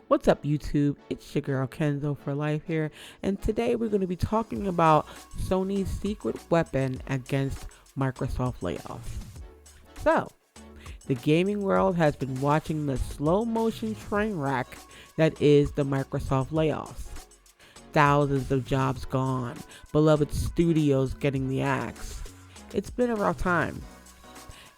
What's up, YouTube? It's your girl Kenzo for Life here, and today we're going to be talking about Sony's secret weapon against Microsoft layoffs. So, the gaming world has been watching the slow motion train wreck that is the Microsoft layoffs. Thousands of jobs gone, beloved studios getting the axe. It's been a rough time.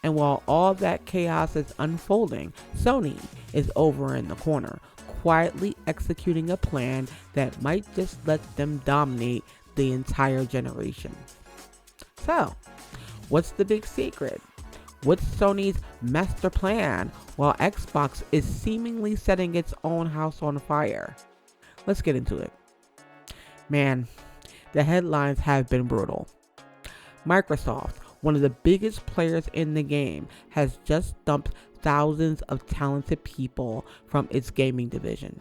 And while all that chaos is unfolding, Sony is over in the corner, quietly executing a plan that might just let them dominate the entire generation. So, what's the big secret? What's Sony's master plan while Xbox is seemingly setting its own house on fire? Let's get into it. Man, the headlines have been brutal. Microsoft, one of the biggest players in the game, has just dumped thousands of talented people from its gaming division.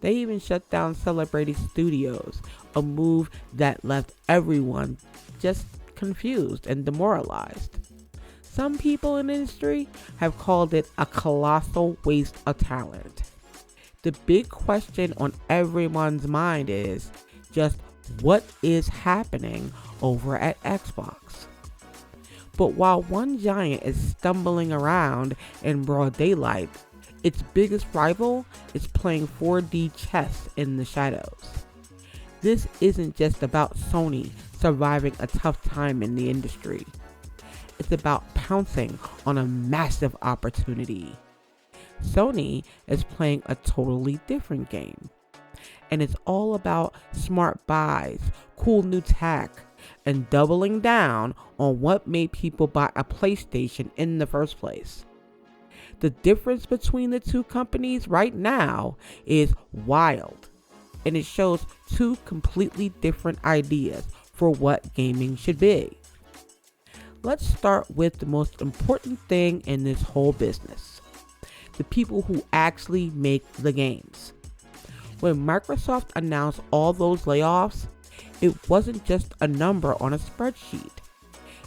They even shut down Celebrating Studios, a move that left everyone just confused and demoralized. Some people in the industry have called it a colossal waste of talent. The big question on everyone's mind is just what is happening over at Xbox. But while one giant is stumbling around in broad daylight, its biggest rival is playing 4D chess in the shadows. This isn't just about Sony surviving a tough time in the industry. It's about pouncing on a massive opportunity. Sony is playing a totally different game. And it's all about smart buys, cool new tech, and doubling down on what made people buy a PlayStation in the first place. The difference between the two companies right now is wild, and it shows two completely different ideas for what gaming should be. Let's start with the most important thing in this whole business: the people who actually make the games. When Microsoft announced all those layoffs, it wasn't just a number on a spreadsheet.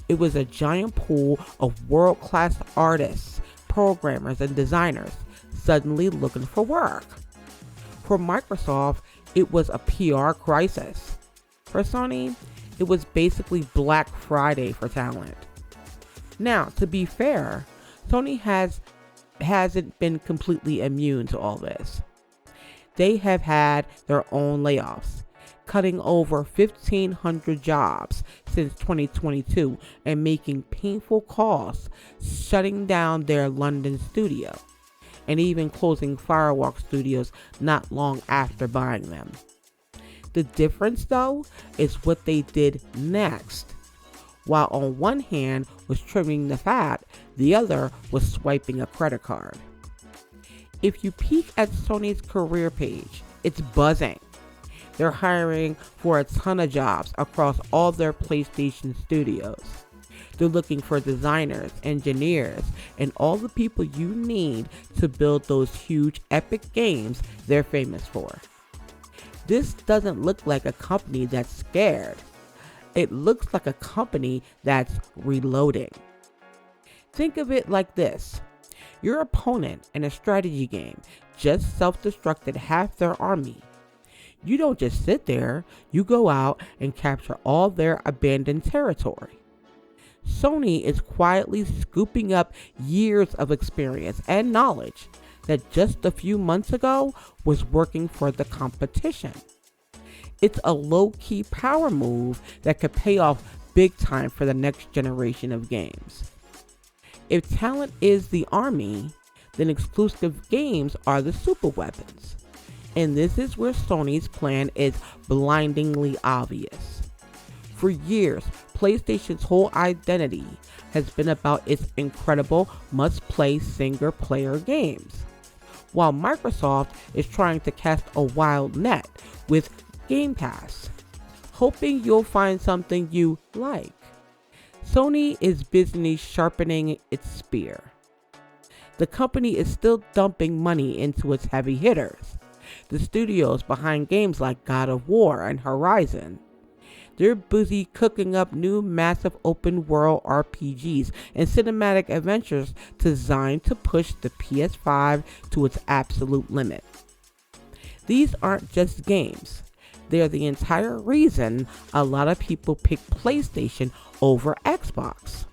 It was a giant pool of world-class artists, programmers, and designers suddenly looking for work. For Microsoft, it was a PR crisis. For Sony, it was basically Black Friday for talent. Now, to be fair, Sony hasn't been completely immune to all this. They have had their own layoffs, cutting over 1,500 jobs since 2022 and making painful calls, shutting down their London studio, and even closing Firewalk Studios not long after buying them. The difference, though, is what they did next. While on one hand was trimming the fat, the other was swiping a credit card. If you peek at Sony's career page, it's buzzing. They're hiring for a ton of jobs across all their PlayStation studios. They're looking for designers, engineers, and all the people you need to build those huge epic games they're famous for. This doesn't look like a company that's scared. It looks like a company that's reloading. Think of it like this. Your opponent in a strategy game just self-destructed half their army. You don't just sit there, you go out and capture all their abandoned territory. Sony is quietly scooping up years of experience and knowledge that just a few months ago was working for the competition. It's a low-key power move that could pay off big time for the next generation of games. If talent is the army, then exclusive games are the super weapons. And this is where Sony's plan is blindingly obvious. For years, PlayStation's whole identity has been about its incredible must-play single-player games, while Microsoft is trying to cast a wild net with Game Pass, hoping you'll find something you like. Sony is busy sharpening its spear. The company is still dumping money into its heavy hitters, the studios behind games like God of War and Horizon. They're busy cooking up new massive open world RPGs and cinematic adventures designed to push the PS5 to its absolute limit. These aren't just games. They're the entire reason a lot of people pick PlayStation over Xbox.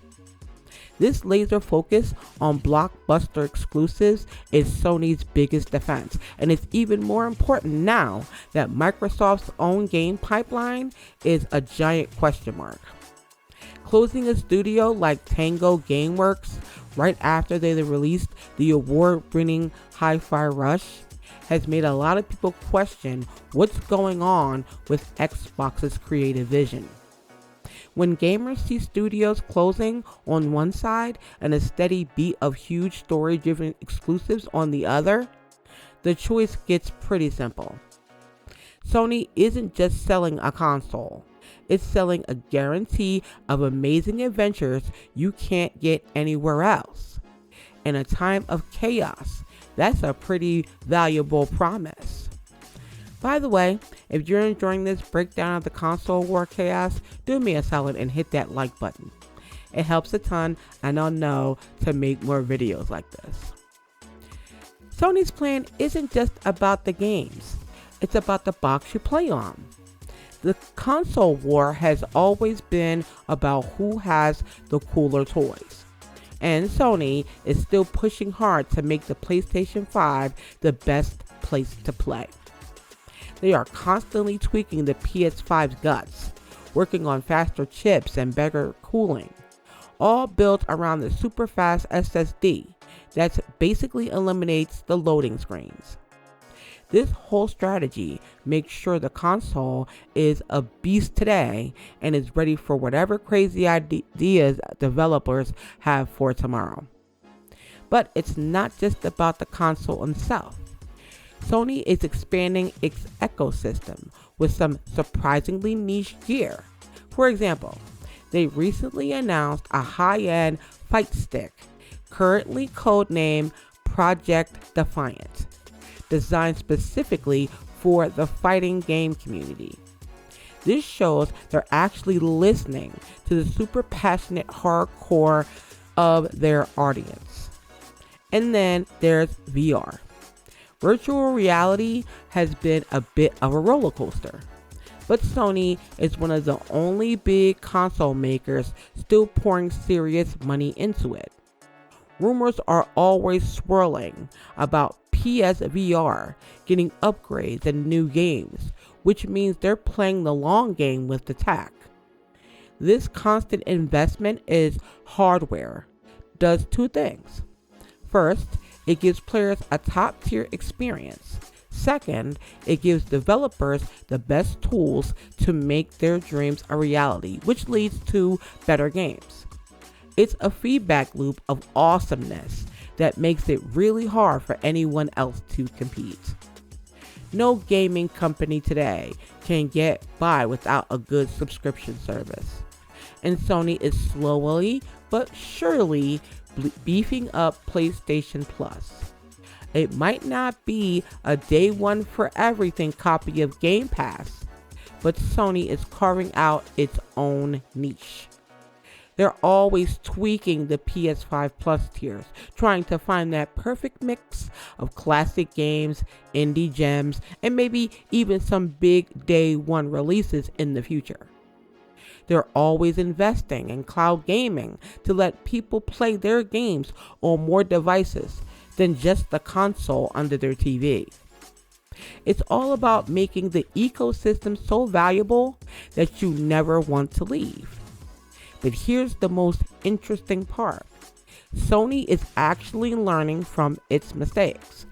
This laser focus on blockbuster exclusives is Sony's biggest defense, and it's even more important now that Microsoft's own game pipeline is a giant question mark. Closing a studio like Tango Gameworks right after they released the award-winning Hi-Fi Rush has made a lot of people question what's going on with Xbox's creative vision. When gamers see studios closing on one side and a steady beat of huge story-driven exclusives on the other, the choice gets pretty simple. Sony isn't just selling a console. It's selling a guarantee of amazing adventures you can't get anywhere else. In a time of chaos, that's a pretty valuable promise. By the way, if you're enjoying this breakdown of the console war chaos, do me a solid and hit that like button. It helps a ton, and I'll know to make more videos like this. Sony's plan isn't just about the games. It's about the box you play on. The console war has always been about who has the cooler toys. And Sony is still pushing hard to make the PlayStation 5 the best place to play. They are constantly tweaking the PS5's guts, working on faster chips and better cooling, all built around the super fast SSD that basically eliminates the loading screens. This whole strategy makes sure the console is a beast today and is ready for whatever crazy ideas developers have for tomorrow. But it's not just about the console itself. Sony is expanding its ecosystem with some surprisingly niche gear. For example, they recently announced a high-end fight stick, currently codenamed Project Defiant, designed specifically for the fighting game community. This shows they're actually listening to the super passionate hardcore of their audience. And then there's VR. Virtual reality has been a bit of a roller coaster, but Sony is one of the only big console makers still pouring serious money into it. Rumors are always swirling about PSVR getting upgrades and new games, which means they're playing the long game with the tech. This constant investment in hardware does two things. First, it gives players a top-tier experience. Second, it gives developers the best tools to make their dreams a reality, which leads to better games. It's a feedback loop of awesomeness that makes it really hard for anyone else to compete. No gaming company today can get by without a good subscription service. And Sony is slowly but surely beefing up PlayStation Plus. It might not be a day one for everything copy of Game Pass, but Sony is carving out its own niche. They're always tweaking the PS5 Plus tiers, trying to find that perfect mix of classic games, indie gems, and maybe even some big day one releases in the future. They're always investing in cloud gaming to let people play their games on more devices than just the console under their TV. It's all about making the ecosystem so valuable that you never want to leave. But here's the most interesting part. Sony is actually learning from its mistakes.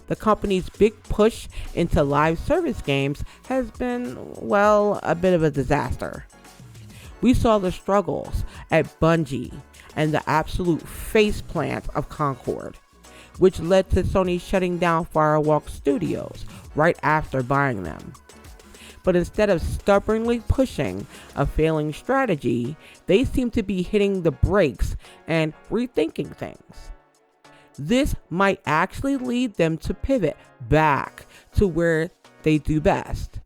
The company's big push into live service games has been, well, a bit of a disaster. We saw the struggles at Bungie and the absolute faceplant of Concord, which led to Sony shutting down Firewalk Studios right after buying them. But instead of stubbornly pushing a failing strategy, they seem to be hitting the brakes and rethinking things. This might actually lead them to pivot back to where they do best,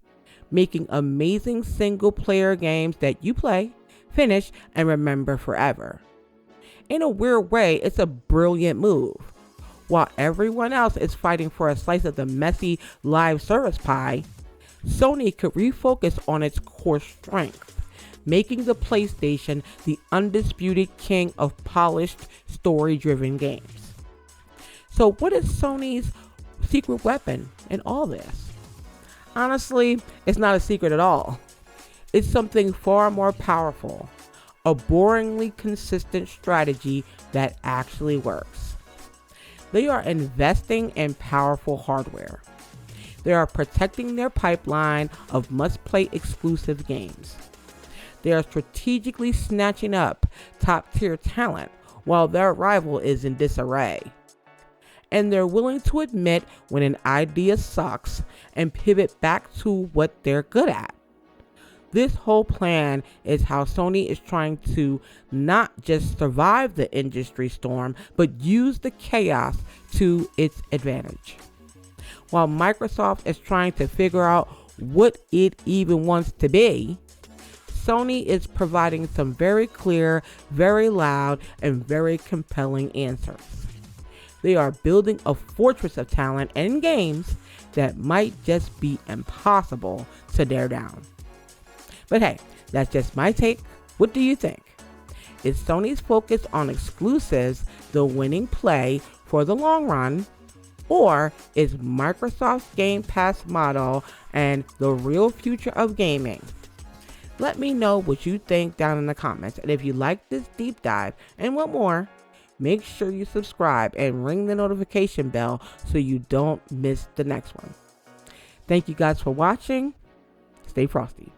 making amazing single-player games that you play, finish, and remember forever. In a weird way, it's a brilliant move. While everyone else is fighting for a slice of the messy live service pie, Sony could refocus on its core strength, making the PlayStation the undisputed king of polished, story-driven games. So what is Sony's secret weapon in all this? Honestly, it's not a secret at all. It's something far more powerful, a boringly consistent strategy that actually works. They are investing in powerful hardware. They are protecting their pipeline of must-play exclusive games. They are strategically snatching up top-tier talent while their rival is in disarray. And they're willing to admit when an idea sucks and pivot back to what they're good at. This whole plan is how Sony is trying to not just survive the industry storm, but use the chaos to its advantage. While Microsoft is trying to figure out what it even wants to be, Sony is providing some very clear, very loud, and very compelling answers. They are building a fortress of talent and games that might just be impossible to tear down. But hey, that's just my take. What do you think? Is Sony's focus on exclusives the winning play for the long run? Or is Microsoft's Game Pass model and the real future of gaming? Let me know what you think down in the comments. And if you like this deep dive and want more, make sure you subscribe and ring the notification bell so you don't miss the next one. Thank you guys for watching. Stay frosty.